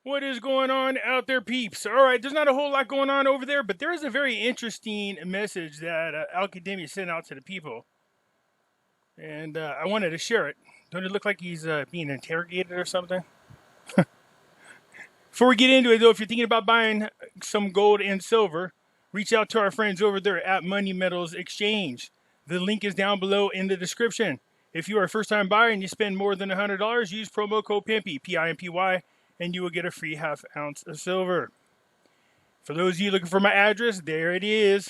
What is going on out there, peeps? All right, there's not a whole lot going on over there, but there is a very interesting message that Academia sent out to the people, and I wanted to share it. Don't it look like he's being interrogated or something? Before we get into it, though, if you're thinking about buying some gold and silver, reach out to our friends over there at Money Metals Exchange. The link is down below in the description. If you are a first-time buyer and you spend more than $100, use promo code Pimpy, P-I-M-P-Y, and you will get a free half ounce of silver. For those of you looking for my address, there it is.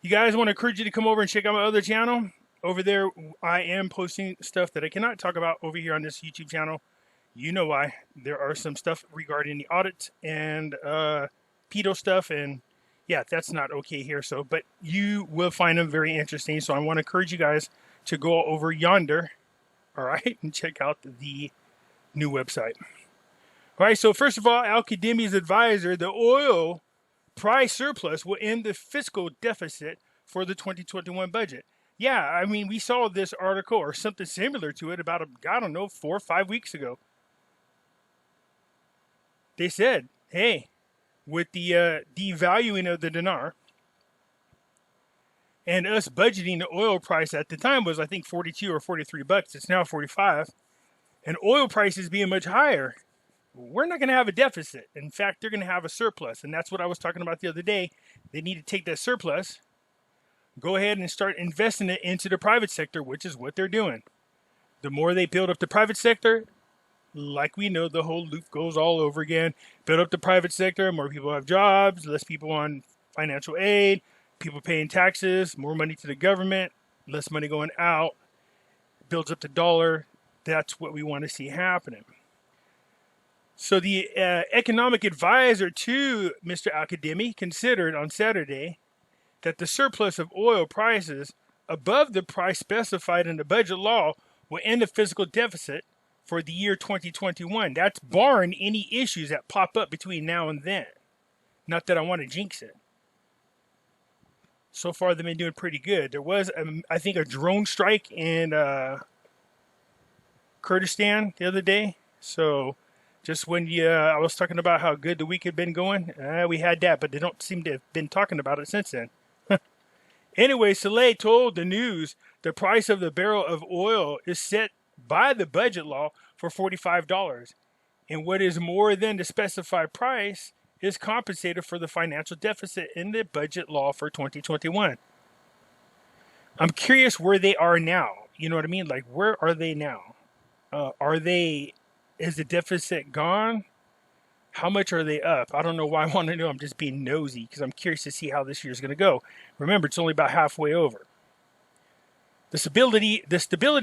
You guys want to encourage you to come over and check out my other channel. Over there, I am posting stuff that I cannot talk about over here on this YouTube channel. You know why. There are some stuff regarding the audit and pedo stuff, and yeah, that's not okay here. So, but you will find them very interesting. So I want to encourage you guys to go over yonder, all right, and check out the new website. All right, so first of all, Al-Qadimi's advisor, the oil price surplus will end the fiscal deficit for the 2021 budget. Yeah, I mean, we saw this article or something similar to it about, I don't know, 4 or 5 weeks ago. They said, hey, with the devaluing of the dinar and us budgeting the oil price at the time was, I think, 42 or 43 bucks. It's now 45. And oil prices being much higher, we're not going to have a deficit. In fact, they're going to have a surplus. And that's what I was talking about the other day. They need to take that surplus, go ahead and start investing it into the private sector, which is what they're doing. The more they build up the private sector, like we know, the whole loop goes all over again. Build up the private sector, more people have jobs, less people on financial aid, people paying taxes, more money to the government, less money going out, builds up the dollar. That's what we want to see happening. So the economic advisor to Mr. Al-Qadimi considered on Saturday that the surplus of oil prices above the price specified in the budget law will end the fiscal deficit for the year 2021. That's barring any issues that pop up between now and then. Not that I want to jinx it. So far, they've been doing pretty good. There was, I think, a drone strike in Kurdistan the other day. So just when I was talking about how good the week had been going, we had that, but they don't seem to have been talking about it since then. Anyway, Saleh told the news the price of the barrel of oil is set by the budget law for $45. And what is more than the specified price is compensated for the financial deficit in the budget law for 2021. I'm curious where they are now. You know what I mean? Like, where are they now? Is the deficit gone? How much are they up? I don't know why I want to know. I'm just being nosy because I'm curious to see how this year's going to go. Remember, it's only about halfway over. The stability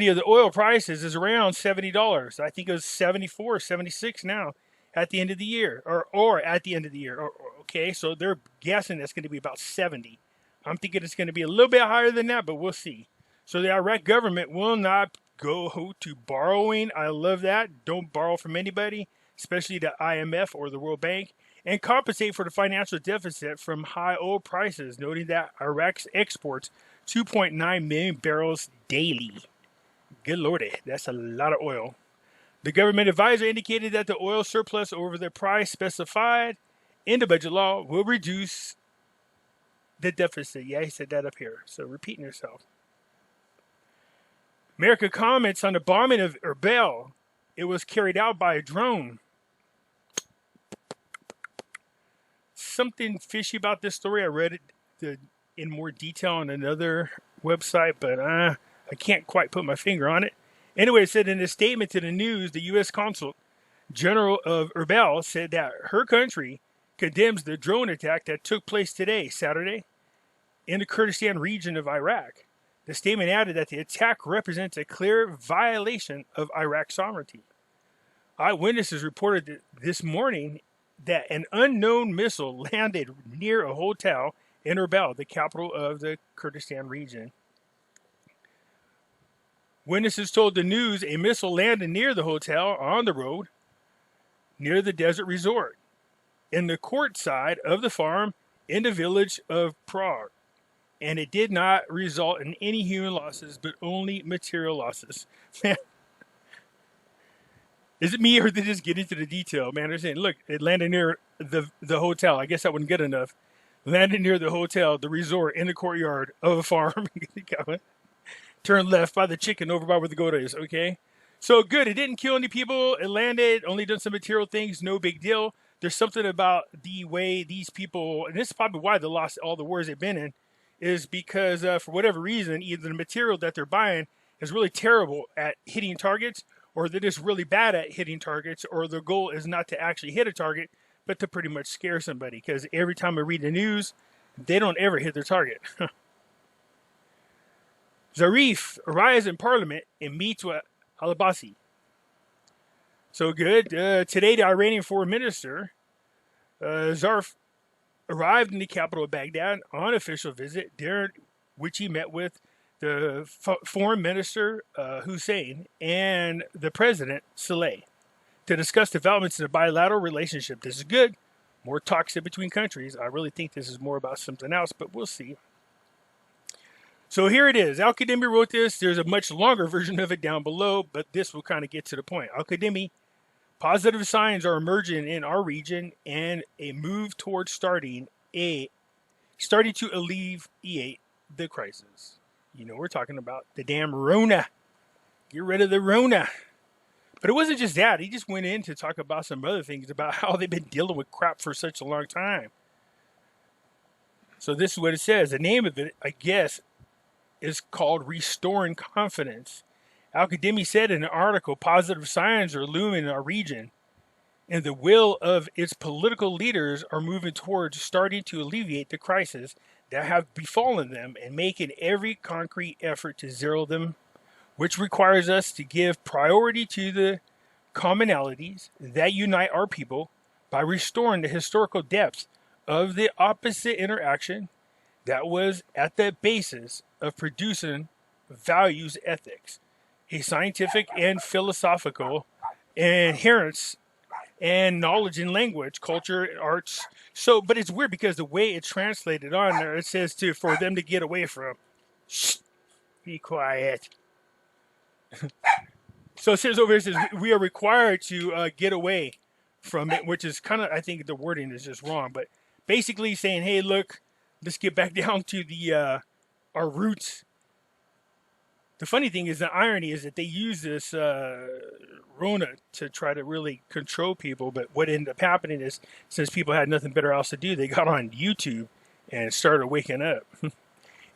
of the oil prices is around $70. I think it was 74, 76 now at the end of the year, or at the end of the year. Okay, so they're guessing that's going to be about 70. I'm thinking it's going to be a little bit higher than that, but we'll see. So the Iraq government will not go to borrowing. I love that. Don't borrow from anybody, especially the IMF or the World Bank, and compensate for the financial deficit from high oil prices, noting that Iraq's exports 2.9 million barrels daily. Good lordy, that's a lot of oil. The government advisor indicated that the oil surplus over the price specified in the budget law will reduce the deficit. Yeah, he said that up here. So repeating yourself. America comments on the bombing of Erbil. It was carried out by a drone. Something fishy about this story. I read it in more detail on another website, but I can't quite put my finger on it. Anyway, it said in a statement to the news, the U.S. Consul General of Erbil said that her country condemns the drone attack that took place today, Saturday, in the Kurdistan region of Iraq. The statement added that the attack represents a clear violation of Iraq's sovereignty. Eyewitnesses reported this morning that an unknown missile landed near a hotel in Erbil, the capital of the Kurdistan region. Witnesses told the news a missile landed near the hotel on the road near the desert resort in the court side of the farm in the village of Prague. And it did not result in any human losses, but only material losses. Is it me or did they just get into the detail, man? They're saying, look, it landed near the hotel. I guess that wouldn't get enough. Landed near the hotel, the resort, in the courtyard of a farm. Turn left by the chicken over by where the goat is, okay? So good. It didn't kill any people. It landed, only done some material things. No big deal. There's something about the way these people, and this is probably why they lost all the wars they've been in, is because for whatever reason, either the material that they're buying is really terrible at hitting targets, or they're just really bad at hitting targets, or their goal is not to actually hit a target, but to pretty much scare somebody. Because every time I read the news, they don't ever hit their target. Zarif arrives in Parliament and meets with Al-Abbasi. So good. Today, the Iranian foreign minister, Zarif, arrived in the capital of Baghdad on official visit, during which he met with the foreign minister, Hussein, and the president, Saleh, to discuss developments in the bilateral relationship. This is good. More talks in between countries. I really think this is more about something else, but we'll see. So here it is. Al-Qademi wrote this. There's a much longer version of it down below, but this will kind of get to the point. Al-Qademi, positive signs are emerging in our region and a move towards starting to alleviate the crisis. You know, we're talking about the damn Rona. Get rid of the Rona. But it wasn't just that. He just went in to talk about some other things about how they've been dealing with crap for such a long time. So this is what it says. The name of it, I guess, is called Restoring Confidence. Al-Qademi said in an article, positive signs are looming in our region, and the will of its political leaders are moving towards starting to alleviate the crisis that have befallen them and making every concrete effort to zero them, which requires us to give priority to the commonalities that unite our people by restoring the historical depths of the opposite interaction that was at the basis of producing values ethics, a scientific and philosophical inherence and knowledge in language, culture, arts. So, but it's weird because the way it's translated on there, it says for them to get away from. Shh, be quiet. So it says over here, it says we are required to get away from it, which is kind of, I think the wording is just wrong, but basically saying, hey, look, let's get back down to the our roots. The funny thing is, the irony is that they use this Rona to try to really control people, but what ended up happening is, since people had nothing better else to do, they got on YouTube and started waking up.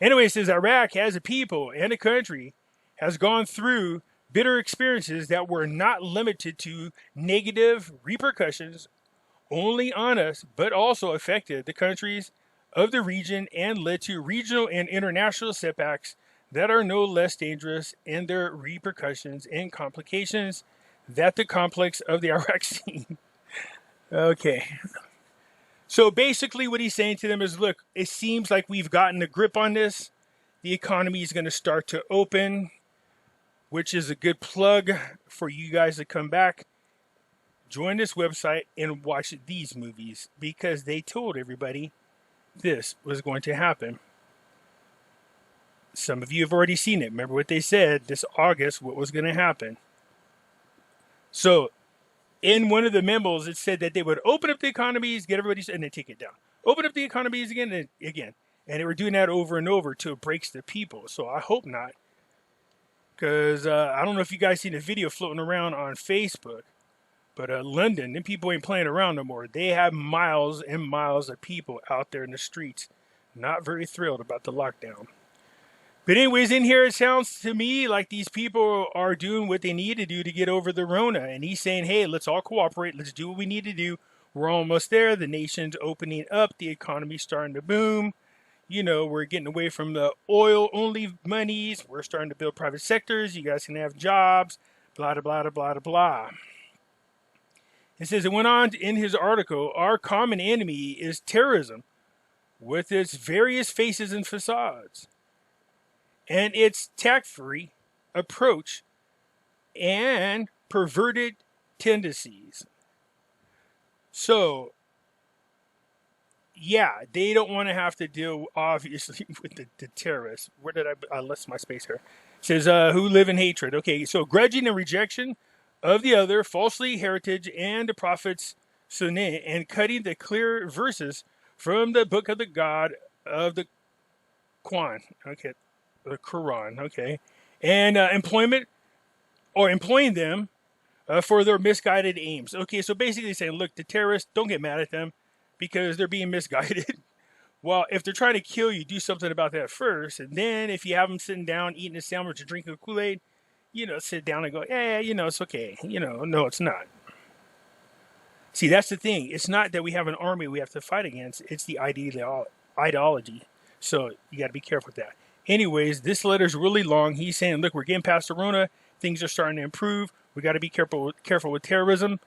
Anyway, it says Iraq as a people and a country has gone through bitter experiences that were not limited to negative repercussions only on us, but also affected the countries of the region and led to regional and international setbacks that are no less dangerous in their repercussions and complications that the complex of the Iraq scene. Okay. So basically what he's saying to them is, look, it seems like we've gotten a grip on this. The economy is going to start to open, which is a good plug for you guys to come back, join this website, and watch these movies, because they told everybody this was going to happen. Some of you have already seen it. Remember what they said this August, what was going to happen. So in one of the memos, it said that they would open up the economies, get everybody, and then take it down. Open up the economies again and again. And they were doing that over and over till it breaks the people. So I hope not. Because I don't know if you guys seen a video floating around on Facebook. But London, them people ain't playing around no more. They have miles and miles of people out there in the streets. Not very thrilled about the lockdown. But anyways, in here, it sounds to me like these people are doing what they need to do to get over the Rona. And he's saying, hey, let's all cooperate. Let's do what we need to do. We're almost there. The nation's opening up. The economy's starting to boom. You know, we're getting away from the oil-only monies. We're starting to build private sectors. You guys can have jobs. Blah, blah, blah, blah, blah. It says, it went on in his article, our common enemy is terrorism with its various faces and facades, and its tact-free approach and perverted tendencies. So, yeah, they don't want to have to deal, obviously, with the terrorists. Where did I lost my space here? It says, who live in hatred. Okay, so grudging and rejection of the other, falsely heritage and the prophets Sunnah, and cutting the clear verses from the book of the God of the Quran, okay, the Quran, okay, and employing them for their misguided aims. Okay, so basically saying, look, the terrorists, don't get mad at them because they're being misguided. Well, if they're trying to kill you, do something about that first, and then if you have them sitting down eating a sandwich or drinking a Kool-Aid, sit down and go, yeah, it's okay. No, it's not. See, that's the thing. It's not that we have an army we have to fight against. It's the ideology. So you got to be careful with that. Anyways, this letter's really long. He's saying, look, we're getting past the Rona. Things are starting to improve. We got to be careful with terrorism.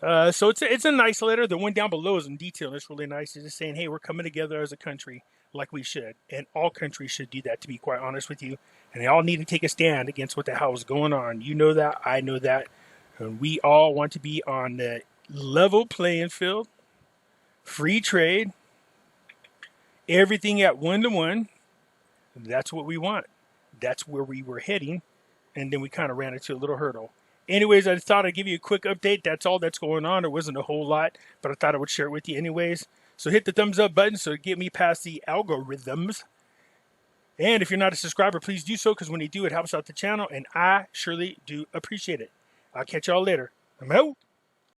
So it's a nice letter. The one down below is in detail. It's really nice. It's just saying, hey, we're coming together as a country like we should. And all countries should do that, to be quite honest with you. And they all need to take a stand against what the hell is going on. You know that. I know that. And we all want to be on the level playing field, free trade, everything at 1-to-1. That's what we want. That's where we were heading. And then we kind of ran into a little hurdle. Anyways, I thought I'd give you a quick update. That's all that's going on. There wasn't a whole lot, but I thought I would share it with you anyways. So hit the thumbs up button so get me past the algorithms. And if you're not a subscriber, please do so, because when you do, it helps out the channel, and I surely do appreciate it. I'll catch y'all later. I'm out.